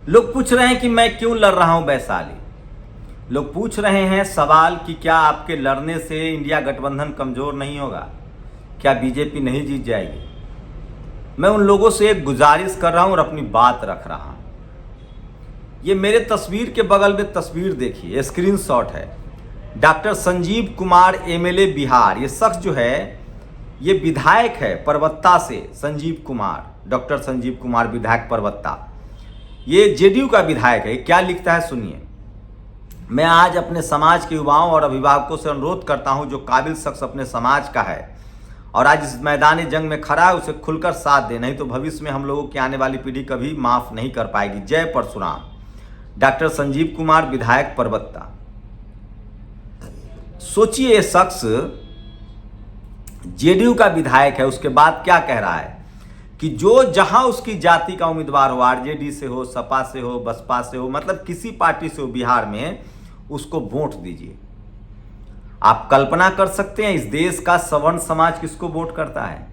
लोग पूछ रहे हैं कि मैं क्यों लड़ रहा हूं वैशाली। लोग पूछ रहे हैं सवाल कि क्या आपके लड़ने से इंडिया गठबंधन कमजोर नहीं होगा, क्या बीजेपी नहीं जीत जाएगी। मैं उन लोगों से एक गुजारिश कर रहा हूं और अपनी बात रख रहा हूं। ये मेरे तस्वीर के बगल में तस्वीर देखिए, स्क्रीनशॉट है। डॉक्टर संजीव कुमार एमएलए बिहार, ये शख्स जो है ये विधायक है परबत्ता से। संजीव कुमार, डॉक्टर संजीव कुमार विधायक परबत्ता, ये जेडीयू का विधायक है। क्या लिखता है सुनिए। मैं आज अपने समाज के युवाओं और अभिभावकों से अनुरोध करता हूं, जो काबिल शख्स अपने समाज का है और आज इस मैदानी जंग में खड़ा है, उसे खुलकर साथ दे, नहीं तो भविष्य में हम लोगों की आने वाली पीढ़ी कभी माफ नहीं कर पाएगी। जय परशुराम। डॉक्टर संजीव कुमार विधायक परबत्ता। सोचिए, ये शख्स जेडीयू का विधायक है, उसके बाद क्या कह रहा है कि जो जहां उसकी जाति का उम्मीदवार हो, आरजेडी से हो, सपा से हो, बसपा से हो, मतलब किसी पार्टी से हो बिहार में, उसको वोट दीजिए। आप कल्पना कर सकते हैं इस देश का सवर्ण समाज किसको वोट करता है।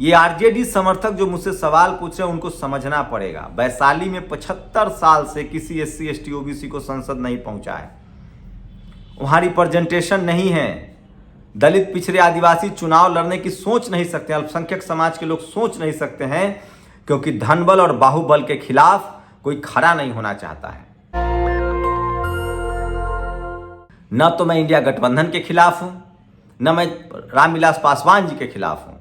ये आरजेडी समर्थक जो मुझसे सवाल पूछ रहे हैं उनको समझना पड़ेगा। वैशाली में 75 साल से किसी एससी एसटी ओबीसी को संसद नहीं पहुंचा है, वहां रिप्रेजेंटेशन नहीं है। दलित पिछड़े आदिवासी चुनाव लड़ने की सोच नहीं सकते, अल्पसंख्यक समाज के लोग सोच नहीं सकते हैं, क्योंकि धनबल और बाहुबल के खिलाफ कोई खड़ा नहीं होना चाहता है। न तो मैं इंडिया गठबंधन के खिलाफ हूं, न मैं रामविलास पासवान जी के खिलाफ हूं।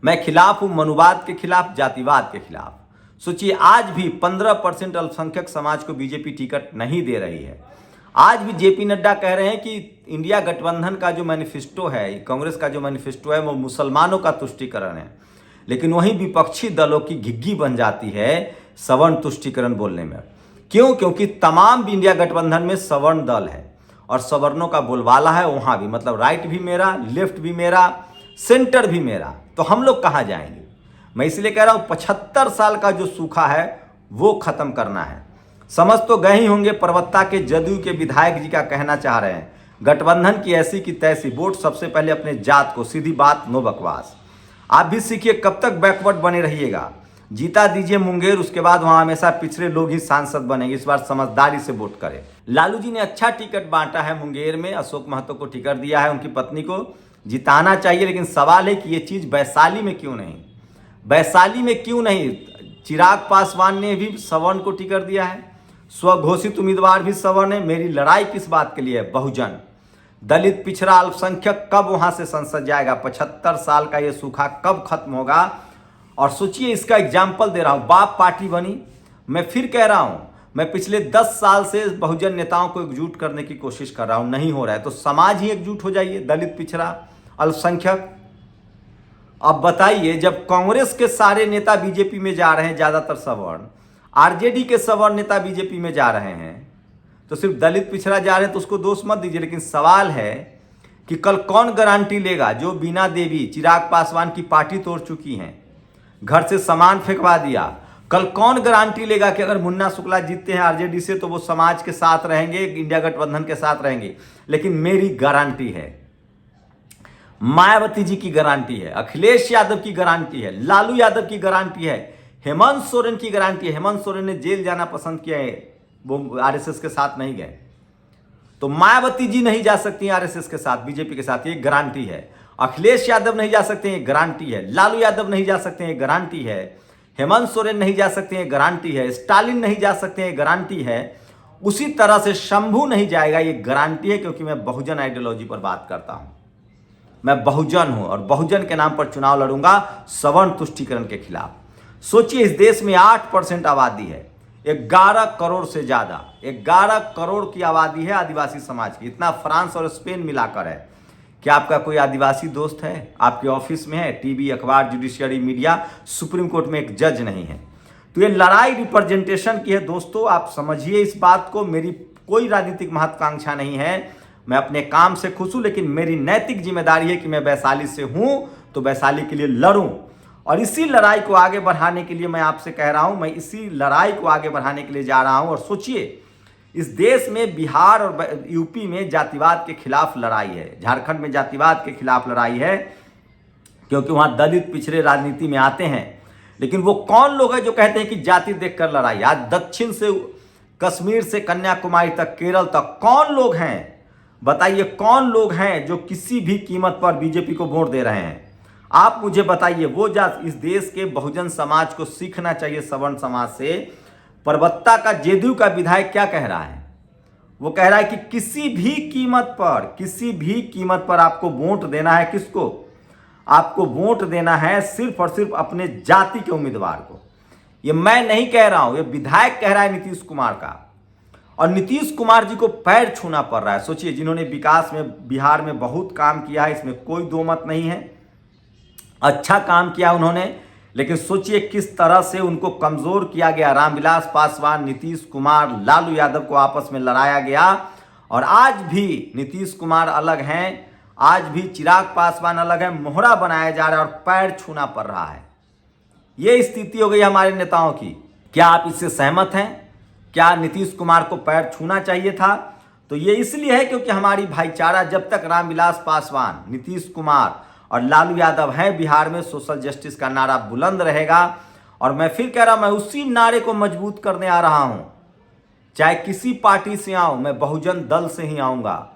मैं खिलाफ हूं मनुवाद के खिलाफ, जातिवाद के खिलाफ। सोचिए, आज भी 15% अल्पसंख्यक समाज को बीजेपी टिकट नहीं दे रही है। आज भी जेपी नड्डा कह रहे हैं कि इंडिया गठबंधन का जो मैनिफेस्टो है, कांग्रेस का जो मैनिफेस्टो है, वो मुसलमानों का तुष्टीकरण है। लेकिन वहीं विपक्षी दलों की घिग्गी बन जाती है सवर्ण तुष्टीकरण बोलने में। क्यों? क्योंकि तमाम इंडिया गठबंधन में सवर्ण दल है और सवर्णों का बोलबाला है वहां भी, मतलब राइट भी मेरा, लेफ्ट भी मेरा, सेंटर भी मेरा। तो हम लोग कहां जाएंगे? मैं इसलिए कह रहा हूं 75 साल का जो सूखा है वो खत्म करना है। समझ तो गए ही होंगे परबत्ता के जदयू के विधायक जी का कहना चाह रहे हैं, गठबंधन की ऐसी की तैसी, वोट सबसे पहले अपने जात को, सीधी बात, नो बकवास। आप भी सीखिए, कब तक बैकवर्ड बने रहिएगा। जीता दीजिए मुंगेर, उसके बाद वहां हमेशा पिछड़े लोग ही सांसद बनेंगे। इस बार समझदारी से वोट करें। लालू जी ने अच्छा टिकट बांटा है मुंगेर में, अशोक महतो को टिकट दिया है, उनकी पत्नी को जिताना चाहिए। लेकिन सवाल है कि ये चीज वैशाली में क्यों नहीं, वैशाली में क्यों नहीं? चिराग पासवान ने भी सवर्ण को टिकट दिया है, स्वघोषित उम्मीदवार भी सवर्ण है। मेरी लड़ाई किस बात के लिए है? बहुजन, दलित, पिछड़ा, अल्पसंख्यक कब वहां से संसद जाएगा? 75 साल का ये सूखा कब खत्म होगा? और सोचिए, इसका एग्जाम्पल दे रहा हूं। बाप पार्टी बनी, मैं फिर कह रहा हूं, मैं पिछले 10 साल से बहुजन नेताओं को एकजुट करने की कोशिश कर रहा हूं, नहीं हो रहा है। तो समाज ही एकजुट हो जाइए, दलित, पिछड़ा, अल्पसंख्यक। अब बताइए, जब कांग्रेस के सारे नेता बीजेपी में जा रहे हैं, ज्यादातर सवर्ण, आरजेडी के सवर्ण नेता बीजेपी में जा रहे हैं, तो सिर्फ दलित पिछड़ा जा रहे हैं तो उसको दोष मत दीजिए। लेकिन सवाल है कि कल कौन गारंटी लेगा? जो बीना देवी, चिराग पासवान की पार्टी तोड़ चुकी हैं, घर से सामान फेंकवा दिया, कल कौन गारंटी लेगा कि अगर मुन्ना शुक्ला जीतते हैं आरजेडी से तो वो समाज के साथ रहेंगे, इंडिया गठबंधन के साथ रहेंगे? लेकिन मेरी गारंटी है, मायावती जी की गारंटी है, अखिलेश यादव की गारंटी है, लालू यादव की गारंटी है, हेमंत सोरेन की गारंटी है। हेमंत सोरेन ने जेल जाना पसंद किया है, वो आरएसएस के साथ नहीं गए, तो मायावती जी नहीं जा सकती आरएसएस के साथ, बीजेपी के साथ, ये गारंटी है। अखिलेश यादव नहीं जा सकते, ये गारंटी है। लालू यादव नहीं जा सकते, ये गारंटी है। हेमंत सोरेन नहीं जा सकते, ये गारंटी है। स्टालिन नहीं जा सकते, ये गारंटी है। उसी तरह से शंभू नहीं जाएगा, ये गारंटी है, क्योंकि मैं बहुजन आइडियोलॉजी पर बात करता हूं। मैं बहुजन हूं और बहुजन के नाम पर चुनाव लड़ूंगा, सवर्ण तुष्टीकरण के खिलाफ। सोचिए, इस देश में 8% आबादी है, 11 करोड़ से ज्यादा, 11 करोड़ की आबादी है आदिवासी समाज की। इतना फ्रांस और स्पेन मिलाकर है। क्या आपका कोई आदिवासी दोस्त है? आपके ऑफिस में है? टीवी, अखबार, जुडिशियरी, मीडिया, सुप्रीम कोर्ट में एक जज नहीं है। तो ये लड़ाई रिप्रेजेंटेशन की है दोस्तों, आप समझिए इस बात को। मेरी कोई राजनीतिक महत्वाकांक्षा नहीं है, मैं अपने काम से खुश हूं, लेकिन मेरी नैतिक जिम्मेदारी है कि मैं वैशाली से हूं तो वैशाली के लिए लड़ूं। और इसी लड़ाई को आगे बढ़ाने के लिए मैं आपसे कह रहा हूं, मैं इसी लड़ाई को आगे बढ़ाने के लिए जा रहा हूं। और सोचिए, इस देश में बिहार और यूपी में जातिवाद के खिलाफ लड़ाई है, झारखंड में जातिवाद के खिलाफ लड़ाई है, क्योंकि वहां दलित पिछड़े राजनीति में आते हैं। लेकिन वो कौन लोग हैं जो कहते हैं कि जाति देखकर लड़ाई? आज दक्षिण से कश्मीर से कन्याकुमारी तक, केरल तक कौन लोग हैं, बताइए कौन लोग हैं जो किसी भी कीमत पर बीजेपी को वोट दे रहे हैं? आप मुझे बताइए। वो जात इस देश के बहुजन समाज को सीखना चाहिए, सवर्ण समाज से। परबत्ता का जेडीयू का विधायक क्या कह रहा है? वो कह रहा है कि किसी भी कीमत पर आपको वोट देना है। किसको? आपको वोट देना है सिर्फ और सिर्फ अपने जाति के उम्मीदवार को। ये मैं नहीं कह रहा हूं, ये विधायक कह रहा है नीतीश कुमार का। और नीतीश कुमार जी को पैर छूना पड़ रहा है। सोचिए, जिन्होंने विकास में बिहार में बहुत काम किया है, इसमें कोई दो मत नहीं है, अच्छा काम किया उन्होंने, लेकिन सोचिए किस तरह से उनको कमजोर किया गया। रामविलास पासवान, नीतीश कुमार, लालू यादव को आपस में लड़ाया गया। और आज भी नीतीश कुमार अलग हैं, आज भी चिराग पासवान अलग है, मोहरा बनाया जा रहा है और पैर छूना पड़ रहा है। ये स्थिति हो गई हमारे नेताओं की। क्या आप इससे सहमत हैं? क्या नीतीश कुमार को पैर छूना चाहिए था? तो ये इसलिए है क्योंकि हमारी भाईचारा, जब तक रामविलास पासवान, नीतीश कुमार और लालू यादव हैं बिहार में, सोशल जस्टिस का नारा बुलंद रहेगा। और मैं फिर कह रहा हूं, मैं उसी नारे को मजबूत करने आ रहा हूं। चाहे किसी पार्टी से आऊं, मैं बहुजन दल से ही आऊंगा।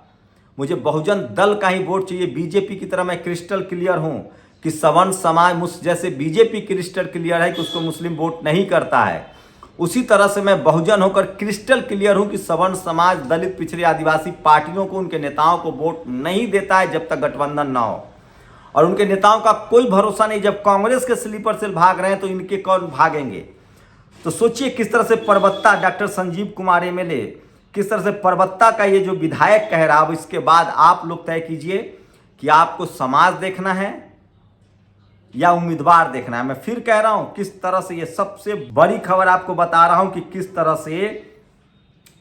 मुझे बहुजन दल का ही वोट चाहिए। बीजेपी की तरह मैं क्रिस्टल क्लियर हूं कि सवर्ण समाज, जैसे बीजेपी क्रिस्टल क्लियर है कि उसको मुस्लिम वोट नहीं करता है, उसी तरह से मैं बहुजन होकर क्रिस्टल क्लियर हूं कि सवर्ण समाज, दलित, पिछड़े, आदिवासी पार्टियों को, उनके नेताओं को वोट नहीं देता है जब तक गठबंधन ना हो। और उनके नेताओं का कोई भरोसा नहीं। जब कांग्रेस के स्लीपर सेल भाग रहे हैं तो इनके कौन भागेंगे? तो सोचिए किस तरह से परबत्ता, डॉक्टर संजीव कुमार एमएलए, किस तरह से परबत्ता का ये जो विधायक कह रहा है। अब इसके बाद आप लोग तय कीजिए कि आपको समाज देखना है या उम्मीदवार देखना है। मैं फिर कह रहा हूं, किस तरह से, ये सबसे बड़ी खबर आपको बता रहा हूं कि किस तरह से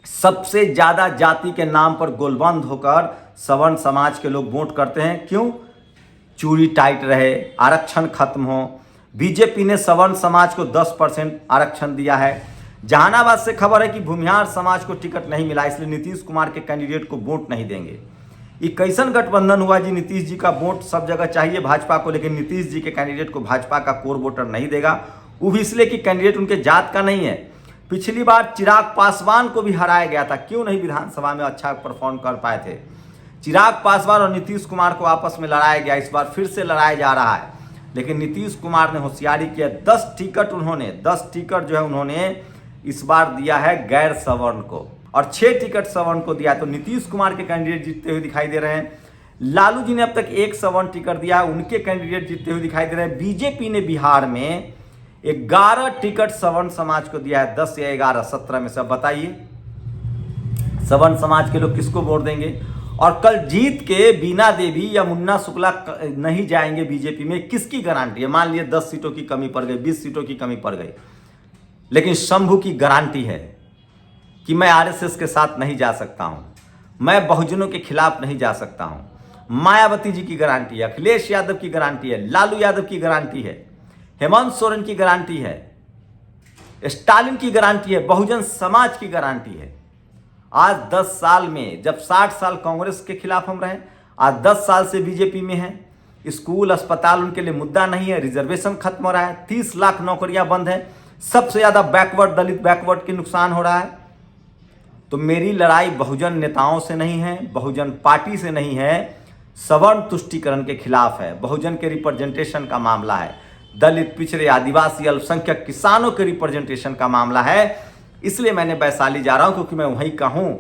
सबसे ज्यादा जाति के नाम पर गोलबंद होकर सवर्ण समाज के लोग वोट करते हैं। क्यों? चूड़ी टाइट रहे, आरक्षण खत्म हो। बीजेपी ने सवर्ण समाज को 10% आरक्षण दिया है। जहानाबाद से खबर है कि भूमिहार समाज को टिकट नहीं मिला, इसलिए नीतीश कुमार के कैंडिडेट को वोट नहीं देंगे। ये कैसन गठबंधन हुआ जी? नीतीश जी का वोट सब जगह चाहिए भाजपा को, लेकिन नीतीश जी के कैंडिडेट को भाजपा का कोर वोटर नहीं देगा। वो भी इसलिए कि कैंडिडेट उनके जात का नहीं है। पिछली बार चिराग पासवान को भी हराया गया था, क्यों नहीं विधानसभा में अच्छा परफॉर्म कर पाए थे? चिराग पासवान और नीतीश कुमार को आपस में लड़ाया गया, इस बार फिर से लड़ाया जा रहा है। लेकिन नीतीश कुमार ने होशियारी किया, 10 टिकट जो है उन्होंने इस बार दिया है गैर सवर्ण को, और 6 टिकट सवर्ण को दिया। तो नीतीश कुमार के कैंडिडेट जीतते हुए दिखाई दे रहे हैं। लालू जी ने अब तक 1 सवर्ण टिकट दिया, उनके कैंडिडेट जीतते हुए दिखाई दे रहे हैं। बीजेपी ने बिहार में 11 टिकट सवर्ण समाज को दिया है, 10 या 11, 17 में से। बताइए सवर्ण समाज के लोग किसको वोट देंगे? और कल जीत के बीना देवी या मुन्ना शुक्ला नहीं जाएंगे बीजेपी में, किसकी गारंटी है? मान लिए 10 सीटों की कमी पड़ गई, 20 सीटों की कमी पड़ गई, लेकिन शंभू की गारंटी है कि मैं आरएसएस के साथ नहीं जा सकता हूं, मैं बहुजनों के खिलाफ नहीं जा सकता हूं। मायावती जी की गारंटी है, अखिलेश यादव की गारंटी है, लालू यादव की गारंटी है, हेमंत सोरेन की गारंटी है, स्टालिन की गारंटी है, बहुजन समाज की गारंटी है। आज 10 साल में, जब 60 साल कांग्रेस के खिलाफ हम रहे, आज 10 साल से बीजेपी में हैं। स्कूल, अस्पताल उनके लिए मुद्दा नहीं है, रिजर्वेशन खत्म हो रहा है, 30 लाख नौकरियां बंद हैं, सबसे ज्यादा बैकवर्ड, दलित बैकवर्ड के नुकसान हो रहा है। तो मेरी लड़ाई बहुजन नेताओं से नहीं है, बहुजन पार्टी से नहीं है, सवर्ण तुष्टीकरण के खिलाफ है। बहुजन के रिप्रेजेंटेशन का मामला है, दलित, पिछड़े, आदिवासी, अल्पसंख्यक, किसानों के रिप्रेजेंटेशन का मामला है। इसलिए मैंने वैशाली जा रहा हूं, क्योंकि मैं वहीं का हूं।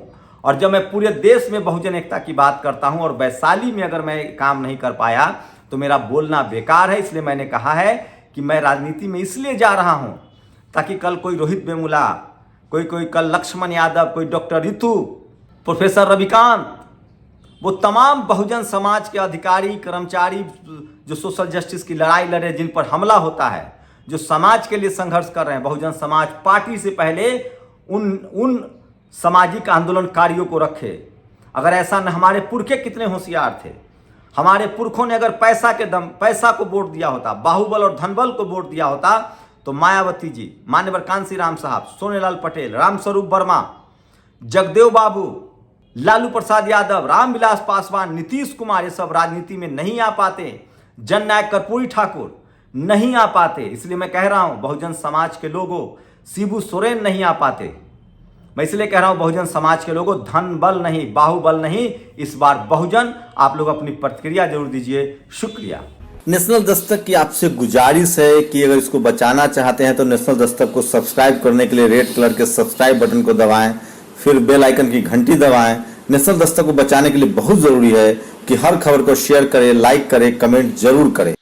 और जब मैं पूरे देश में बहुजन एकता की बात करता हूं और वैशाली में अगर मैं काम नहीं कर पाया तो मेरा बोलना बेकार है। इसलिए मैंने कहा है कि मैं राजनीति में इसलिए जा रहा हूं ताकि कल कोई रोहित वेमुला, कोई कल लक्ष्मण यादव, कोई डॉक्टर रितु, प्रोफेसर रविकांत, वो तमाम बहुजन समाज के अधिकारी, कर्मचारी जो सोशल जस्टिस की लड़ाई लड़े, जिन पर हमला होता है, जो समाज के लिए संघर्ष कर रहे हैं, बहुजन समाज पार्टी से पहले उन सामाजिक आंदोलनकारियों को रखे। अगर ऐसा न, हमारे पुरखे कितने होशियार थे, हमारे पुरखों ने अगर पैसा को वोट दिया होता, बाहुबल और धनबल को वोट दिया होता, तो मायावती जी, मान्यवर कांसी राम साहब, सोनेलाल पटेल, रामस्वरूप वर्मा, जगदेव बाबू, लालू प्रसाद यादव, रामविलास पासवान, नीतीश कुमार, ये सब राजनीति में नहीं आ पाते। जननायक कर्पूरी ठाकुर, नहीं आ पाते। इसलिए मैं कह रहा हूं बहुजन समाज के लोगों, शिबू सोरेन नहीं आ पाते। मैं इसलिए कह रहा हूं बहुजन समाज के लोगों, धन बल नहीं, बाहुबल नहीं, इस बार बहुजन। आप लोग अपनी प्रतिक्रिया जरूर दीजिए। शुक्रिया। नेशनल दस्तक की आपसे गुजारिश है कि अगर इसको बचाना चाहते हैं तो नेशनल दस्तक को सब्सक्राइब करने के लिए रेड कलर के सब्सक्राइब बटन को दबाएं, फिर बेल आइकन की घंटी दबाएं। नेशनल दस्तक को बचाने के लिए बहुत जरूरी है कि हर खबर को शेयर करें, लाइक करें, कमेंट जरूर करें।